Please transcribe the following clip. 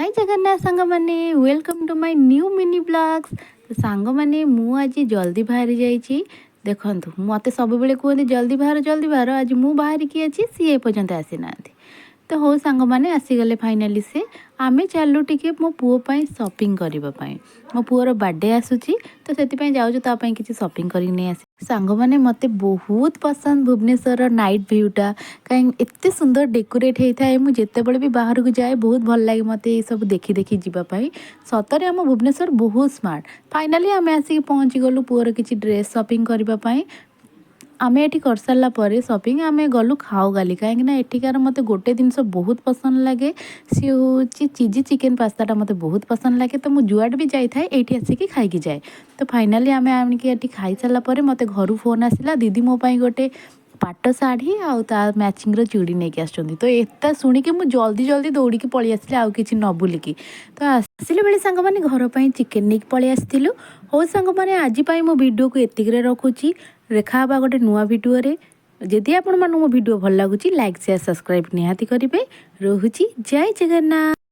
जय जगन्नाथ सांग माने welcome to my new mini blogs. तो सांग माने मु आज जल्दी बाहरी जाइए देखु मत सब बेले कहते जल्दी बाहर आज मु बाहर की अच्छी सी पर्यंत आसी ना। तो हो सांग मैंने आसीगले फाइनाली से आमे चलू टिके मो पुओपाई शॉपिंग करने मो पुअर बर्थडे आसूची तो से जाऊँ तापाई किसी शॉपिंग कर नहीं आस सांग मैंने मत बहुत पसंद भुवनेश्वर नाइट भ्यूटा कहीं एत सुंदर डेकोरेट होता है मुझे भी बाहर को जाए बहुत भल लगे मत ये सब देखी देखी जीवाई सतरे आम भुवनेश्वर बहुत स्मार्ट। फाइनाली आम आसिक पहुँची गलु पुअर किसी ड्रेस शॉपिंग करने आमे एठी कर सारा पर शॉपिंग आमे गलु खाओ गाली कहीं एठिकार मत गोटे जिनस बहुत पसंद लगे सी हूँ चिजी चिकेन पास्ताटा मत बहुत पसंद लगे तो मुझे जुआड भी जाए ये आसिक खाई जाए। तो फाइनाली आमे आनिक खाई सारापर मत घर फोन आसला दीदी मो गोटे पाट शाढ़ी आ मैचिंग चूड़ी नहीं आसुँच तो एता शुणिकी मुझे जल्दी जल्दी दौड़ी पलि आसली आउ कि न बुलिकी तो आसले बेले सांग मैंने घर पर चिकेन नहीं पलि आसलु। हो सांग मैंने आज मो वीडियो को एतिक रखुची देखा गोटे नुआ वीडियो जदि आपण मो वीडियो भल लगुच लाइक शेयर सब्सक्राइब निहाती करेंगे। रोहुची जय जगन्नाथ।